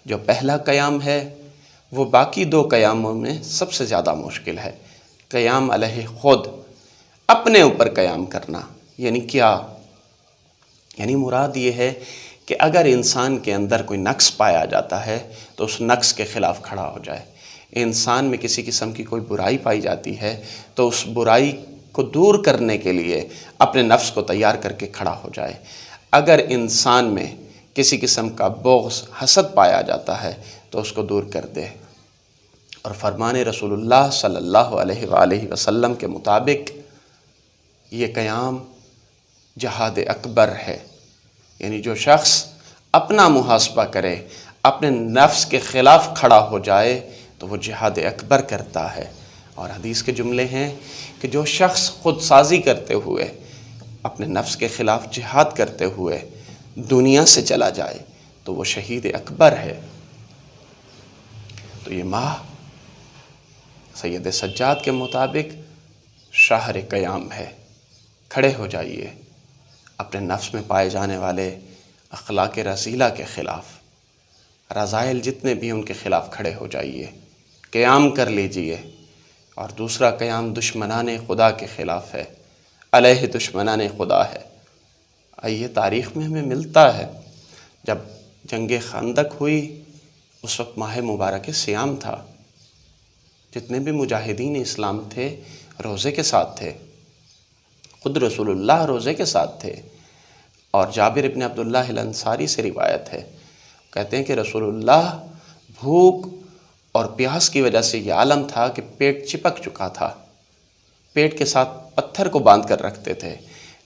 جو پہلا قیام ہے وہ باقی دو قیاموں میں سب سے زیادہ مشکل ہے۔ قیام علیہ خود، اپنے اوپر قیام کرنا، یعنی کیا؟ یعنی مراد یہ ہے کہ اگر انسان کے اندر کوئی نقص پایا جاتا ہے تو اس نقص کے خلاف کھڑا ہو جائے۔ انسان میں کسی قسم کی کوئی برائی پائی جاتی ہے تو اس برائی کو دور کرنے کے لیے اپنے نفس کو تیار کر کے کھڑا ہو جائے۔ اگر انسان میں کسی قسم کا بغض، حسد پایا جاتا ہے تو اس کو دور کر دے۔ اور فرمان رسول اللہ صلی اللہ علیہ وآلہ وسلم کے مطابق یہ قیام جہاد اکبر ہے۔ یعنی جو شخص اپنا محاسبہ کرے، اپنے نفس کے خلاف کھڑا ہو جائے تو وہ جہاد اکبر کرتا ہے۔ اور حدیث کے جملے ہیں کہ جو شخص خود سازی کرتے ہوئے، اپنے نفس کے خلاف جہاد کرتے ہوئے دنیا سے چلا جائے تو وہ شہید اکبر ہے۔ تو یہ ماہ سید سجاد کے مطابق شہر قیام ہے۔ کھڑے ہو جائیے اپنے نفس میں پائے جانے والے اخلاق رذیلہ کے خلاف، رذائل جتنے بھی ان کے خلاف کھڑے ہو جائیے، قیام کر لیجئے۔ اور دوسرا قیام دشمنان خدا کے خلاف ہے، علیہ دشمنان خدا ہے۔ یہ تاریخ میں ہمیں ملتا ہے، جب جنگ خندق ہوئی اس وقت ماہ مبارک سیام تھا، جتنے بھی مجاہدین اسلام تھے روزے کے ساتھ تھے، خود رسول اللہ روزے کے ساتھ تھے۔ اور جابر ابن عبداللہ الانصاری سے روایت ہے، کہتے ہیں کہ رسول اللہ بھوک اور پیاس کی وجہ سے یہ عالم تھا کہ پیٹ چپک چکا تھا، پیٹ کے ساتھ پتھر کو باندھ کر رکھتے تھے،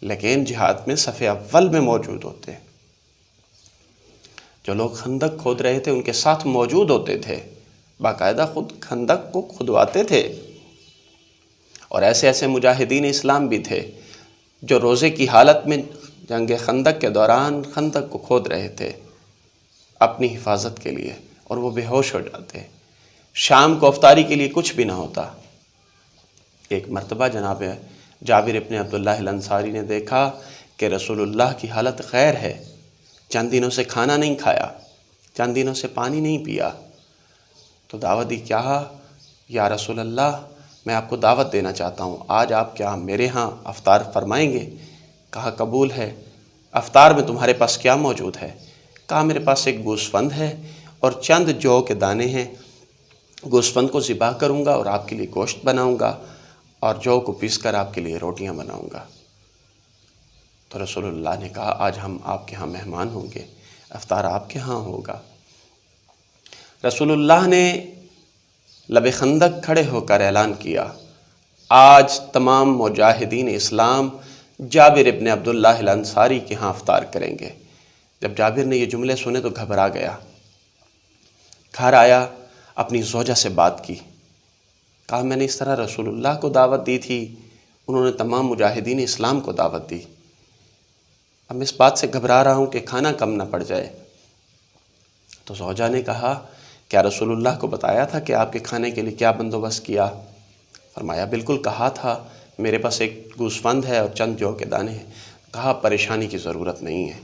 لیکن جہاد میں صف اول میں موجود ہوتے۔ جو لوگ خندق کھود رہے تھے ان کے ساتھ موجود ہوتے تھے، باقاعدہ خود خندق کو کھدواتے تھے۔ اور ایسے ایسے مجاہدین اسلام بھی تھے جو روزے کی حالت میں جنگ خندق کے دوران خندق کو کھود رہے تھے اپنی حفاظت کے لیے، اور وہ بے ہوش ہو جاتے۔ شام کو افطاری کے لیے کچھ بھی نہ ہوتا۔ ایک مرتبہ جناب جابر ابن عبداللہ الانصاری نے دیکھا کہ رسول اللہ کی حالت خیر ہے، چند دنوں سے کھانا نہیں کھایا، چند دنوں سے پانی نہیں پیا، تو دعوت دی، کیا یا رسول اللہ میں آپ کو دعوت دینا چاہتا ہوں، آج آپ کیا میرے ہاں افطار فرمائیں گے؟ کہا قبول ہے۔ افطار میں تمہارے پاس کیا موجود ہے؟ کہا میرے پاس ایک گوسفند ہے اور چند جو کے دانے ہیں، گوسفند کو ذبح کروں گا اور آپ کے لیے گوشت بناؤں گا، اور جو کو پیس کر آپ کے لیے روٹیاں بناؤں گا۔ تو رسول اللہ نے کہا آج ہم آپ کے ہاں مہمان ہوں گے، افطار آپ کے ہاں ہوگا۔ رسول اللہ نے لب خندق کھڑے ہو کر اعلان کیا، آج تمام مجاہدین اسلام جابر ابن عبداللہ الانصاری کے ہاں افطار کریں گے۔ جب جابر نے یہ جملے سنے تو گھبرا گیا، گھر آیا، اپنی زوجہ سے بات کی، کہا میں نے اس طرح رسول اللہ کو دعوت دی تھی، انہوں نے تمام مجاہدین اسلام کو دعوت دی، اب میں اس بات سے گھبرا رہا ہوں کہ کھانا کم نہ پڑ جائے۔ تو زوجہ نے کہا کیا رسول اللہ کو بتایا تھا کہ آپ کے کھانے کے لیے کیا بندوبست کیا؟ فرمایا بالکل کہا تھا، میرے پاس ایک گوسفند ہے اور چند جو کے دانے ہیں۔ کہا پریشانی کی ضرورت نہیں ہے،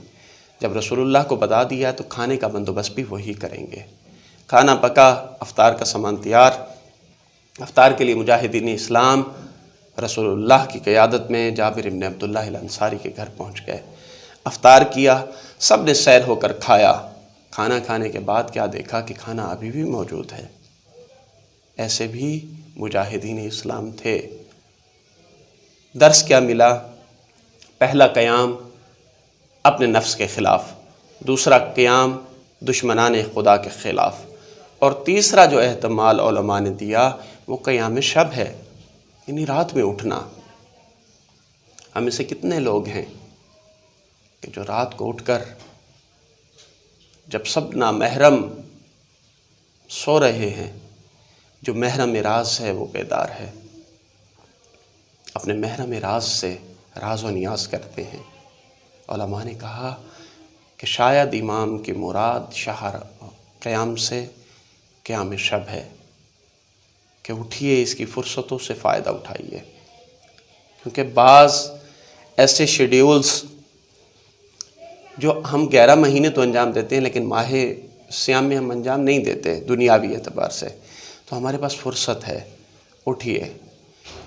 جب رسول اللہ کو بتا دیا تو کھانے کا بندوبست بھی وہی کریں گے۔ کھانا پکا، افطار کا سامان تیار، افطار کے لیے مجاہدین اسلام رسول اللہ کی قیادت میں جابر ابن عبداللہ الانصاری کے گھر پہنچ گئے، افطار کیا، سب نے سیر ہو کر کھایا۔ کھانا کھانے کے بعد کیا دیکھا کہ کھانا ابھی بھی موجود ہے۔ ایسے بھی مجاہدین اسلام تھے۔ درس کیا ملا؟ پہلا قیام اپنے نفس کے خلاف، دوسرا قیام دشمنان خدا کے خلاف، اور تیسرا جو احتمال علماء نے دیا وہ قیام شب ہے، یعنی رات میں اٹھنا۔ ہم میں سے کتنے لوگ ہیں کہ جو رات کو اٹھ کر جب سب نامحرم سو رہے ہیں، جو محرم راز ہے وہ بیدار ہے، اپنے محرم راز سے راز و نیاز کرتے ہیں۔ علماء نے کہا کہ شاید امام کی مراد شہر قیام سے قیام شب ہے، کہ اٹھیے اس کی فرصتوں سے فائدہ اٹھائیے، کیونکہ بعض ایسے شیڈیولز جو ہم 11 مہینے تو انجام دیتے ہیں لیکن ماہ صیام میں ہم انجام نہیں دیتے دنیاوی اعتبار سے، تو ہمارے پاس فرصت ہے، اٹھیے۔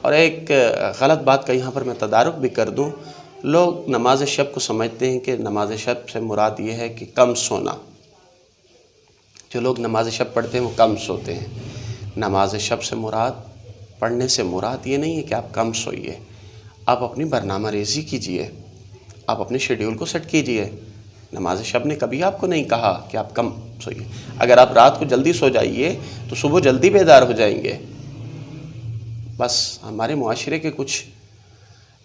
اور ایک غلط بات کا یہاں پر میں تدارک بھی کر دوں، لوگ نماز شب کو سمجھتے ہیں کہ نماز شب سے مراد یہ ہے کہ کم سونا۔ جو لوگ نماز شب پڑھتے ہیں وہ کم سوتے ہیں۔ نماز شب سے مراد، پڑھنے سے مراد یہ نہیں ہے کہ آپ کم سوئیے، آپ اپنی برنامہ ریزی کیجئے، آپ اپنے شیڈیول کو سیٹ کیجئے۔ نماز شب نے کبھی آپ کو نہیں کہا کہ آپ کم سوئیے۔ اگر آپ رات کو جلدی سو جائیے تو صبح جلدی بیدار ہو جائیں گے۔ بس ہمارے معاشرے کے کچھ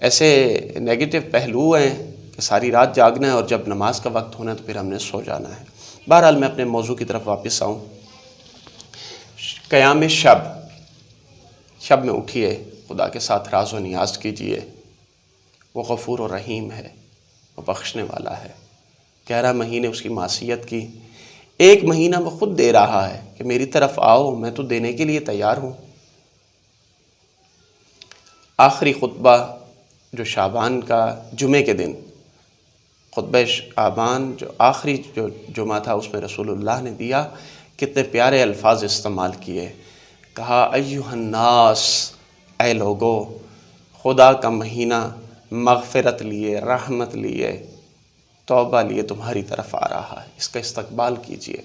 ایسے نیگیٹو پہلو ہیں کہ ساری رات جاگنا ہے اور جب نماز کا وقت ہونا ہے تو پھر ہم نے سو جانا ہے۔ بہرحال میں اپنے موضوع کی طرف واپس آؤں۔ قیام شب، شب میں اٹھیے، خدا کے ساتھ راز و نیاز کیجئے۔ وہ غفور و رحیم ہے، وہ بخشنے والا ہے۔ 11 مہینے اس کی معصیت کی، 1 مہینہ وہ خود دے رہا ہے کہ میری طرف آؤ، میں تو دینے کے لیے تیار ہوں۔ آخری خطبہ جو شعبان کا جمعے کے دن، خطبہ شعبان جو آخری جو جمعہ تھا اس میں رسول اللہ نے دیا، کتنے پیارے الفاظ استعمال کیے۔ کہا ایھا الناس، اے لوگو، خدا کا مہینہ مغفرت لیے، رحمت لیے، توبہ لیے تمہاری طرف آ رہا ہے، اس کا استقبال کیجئے۔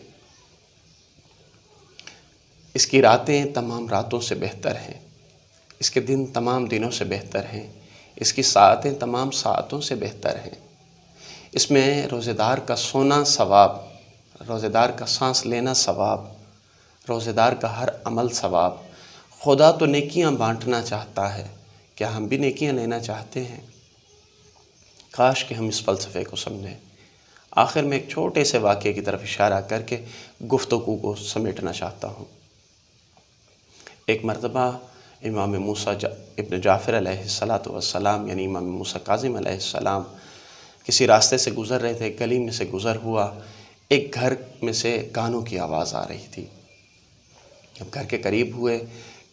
اس کی راتیں تمام راتوں سے بہتر ہیں، اس کے دن تمام دنوں سے بہتر ہیں، اس کی ساعتیں تمام ساعتوں سے بہتر ہیں۔ اس میں روزہ دار کا سونا ثواب، روزہ دار کا سانس لینا ثواب، روزہ دار کا ہر عمل ثواب۔ خدا تو نیکیاں بانٹنا چاہتا ہے، کیا ہم بھی نیکیاں لینا چاہتے ہیں؟ کاش کہ ہم اس فلسفے کو سمجھیں۔ آخر میں ایک چھوٹے سے واقعے کی طرف اشارہ کر کے گفتگو کو سمیٹنا چاہتا ہوں۔ ایک مرتبہ امام موسیٰ ابن جعفر علیہ السلام، یعنی امام موسیٰ کاظم علیہ السلام، کسی راستے سے گزر رہے تھے، گلی میں سے گزر ہوا، ایک گھر میں سے گانوں کی آواز آ رہی تھی۔ جب گھر کے قریب ہوئے،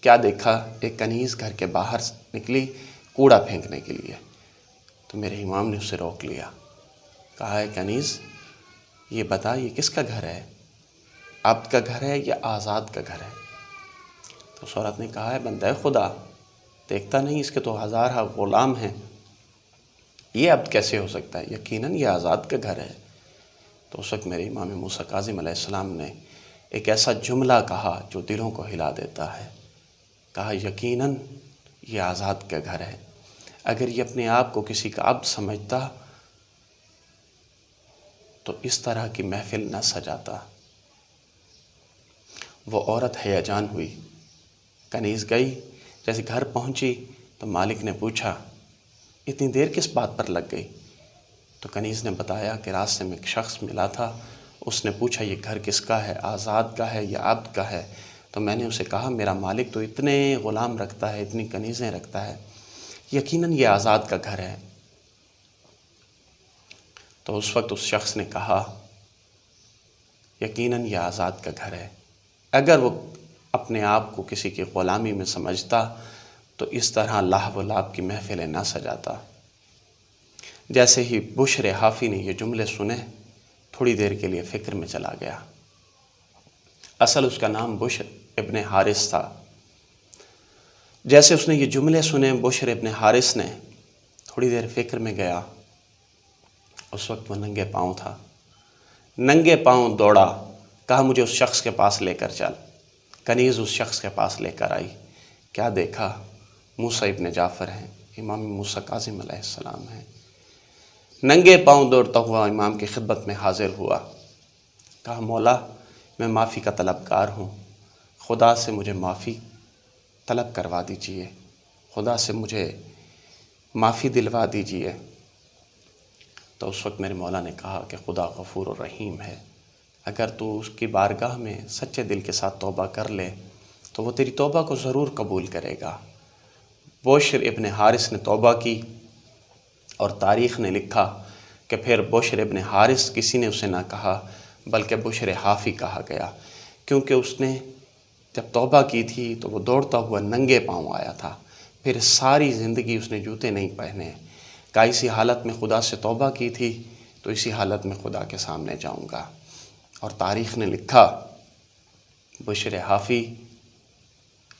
کیا دیکھا؟ ایک کنیز گھر کے باہر نکلی کوڑا پھینکنے کے لیے۔ تو میرے امام نے اسے روک لیا، کہا ہے کنیز، یہ بتا یہ کس کا گھر ہے؟ عبد کا گھر ہے یا آزاد کا گھر ہے؟ تو اس عورت نے کہا ہے بندہ خدا، دیکھتا نہیں اس کے تو ہزارہ غلام ہیں، یہ عبد کیسے ہو سکتا ہے؟ یقیناً یہ آزاد کا گھر ہے۔ تو اس وقت میرے امام موسیٰ کاظم علیہ السلام نے ایک ایسا جملہ کہا جو دلوں کو ہلا دیتا ہے۔ کہا یقیناً یہ آزاد کا گھر ہے۔ اگر یہ اپنے آپ کو کسی کا عبد سمجھتا تو اس طرح کی محفل نہ سجاتا۔ وہ عورت ہیجان ہوئی، کنیز گئی، جیسے گھر پہنچی تو مالک نے پوچھا اتنی دیر کس بات پر لگ گئی؟ تو کنیز نے بتایا کہ راستے میں ایک شخص ملا تھا، اس نے پوچھا یہ گھر کس کا ہے، آزاد کا ہے یا عبد کا ہے؟ تو میں نے اسے کہا میرا مالک تو اتنے غلام رکھتا ہے، اتنی کنیزیں رکھتا ہے، یقیناً یہ آزاد کا گھر ہے۔ تو اس وقت اس شخص نے کہا یقیناً یہ آزاد کا گھر ہے۔ اگر وہ اپنے آپ کو کسی کی غلامی میں سمجھتا تو اس طرح لہو و لعب کی محفلیں نہ سجاتا۔ جیسے ہی بشر حافی نے یہ جملے سنے، تھوڑی دیر کے لیے فکر میں چلا گیا۔ اصل اس کا نام بشر ابن حارث تھا۔ جیسے اس نے یہ جملے سنے بشر ابن حارث نے، تھوڑی دیر فکر میں گیا۔ اس وقت وہ ننگے پاؤں تھا، ننگے پاؤں دوڑا، کہا مجھے اس شخص کے پاس لے کر چل۔ کنیز اس شخص کے پاس لے کر آئی، کیا دیکھا؟ موسیٰ ابن جعفر ہیں، امام موسیٰ کاظم علیہ السلام ہیں۔ ننگے پاؤں دوڑتا ہوا امام کی خدمت میں حاضر ہوا، کہا مولا میں معافی کا طلبگار ہوں، خدا سے مجھے معافی طلب کروا دیجئے، خدا سے مجھے معافی دلوا دیجئے۔ تو اس وقت میرے مولا نے کہا کہ خدا غفور و رحیم ہے، اگر تو اس کی بارگاہ میں سچے دل کے ساتھ توبہ کر لے تو وہ تیری توبہ کو ضرور قبول کرے گا۔ بشر ابن حارث نے توبہ کی، اور تاریخ نے لکھا کہ پھر بشر ابن حارث کسی نے اسے نہ کہا بلکہ بشر حافی کہا گیا، کیونکہ اس نے جب توبہ کی تھی تو وہ دوڑتا ہوا ننگے پاؤں آیا تھا، پھر ساری زندگی اس نے جوتے نہیں پہنے، کہ اسی حالت میں خدا سے توبہ کی تھی تو اسی حالت میں خدا کے سامنے جاؤں گا۔ اور تاریخ نے لکھا بشر حافی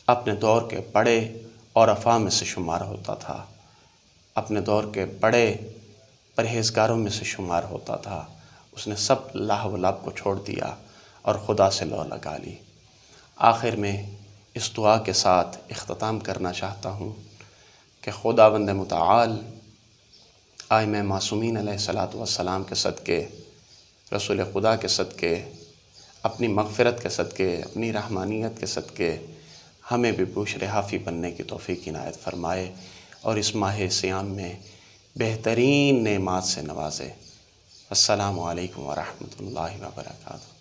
اپنے دور کے بڑے اور عفا میں سے شمار ہوتا تھا، اپنے دور کے بڑے پرہیزگاروں میں سے شمار ہوتا تھا۔ اس نے سب لاہ و لعب کو چھوڑ دیا اور خدا سے لو لگا لی۔ آخر میں اس دعا کے ساتھ اختتام کرنا چاہتا ہوں کہ خداوند متعال ائمہ معصومین علیہ الصلاۃ والسلام کے صدقے، رسول خدا کے صدقے، اپنی مغفرت کے صدقے، اپنی رحمانیت کے صدقے ہمیں بھی بشر حافی بننے کی توفیق عنایت فرمائے اور اس ماہ صیام میں بہترین نعمات سے نوازے۔ السلام علیکم ورحمۃ اللہ وبرکاتہ۔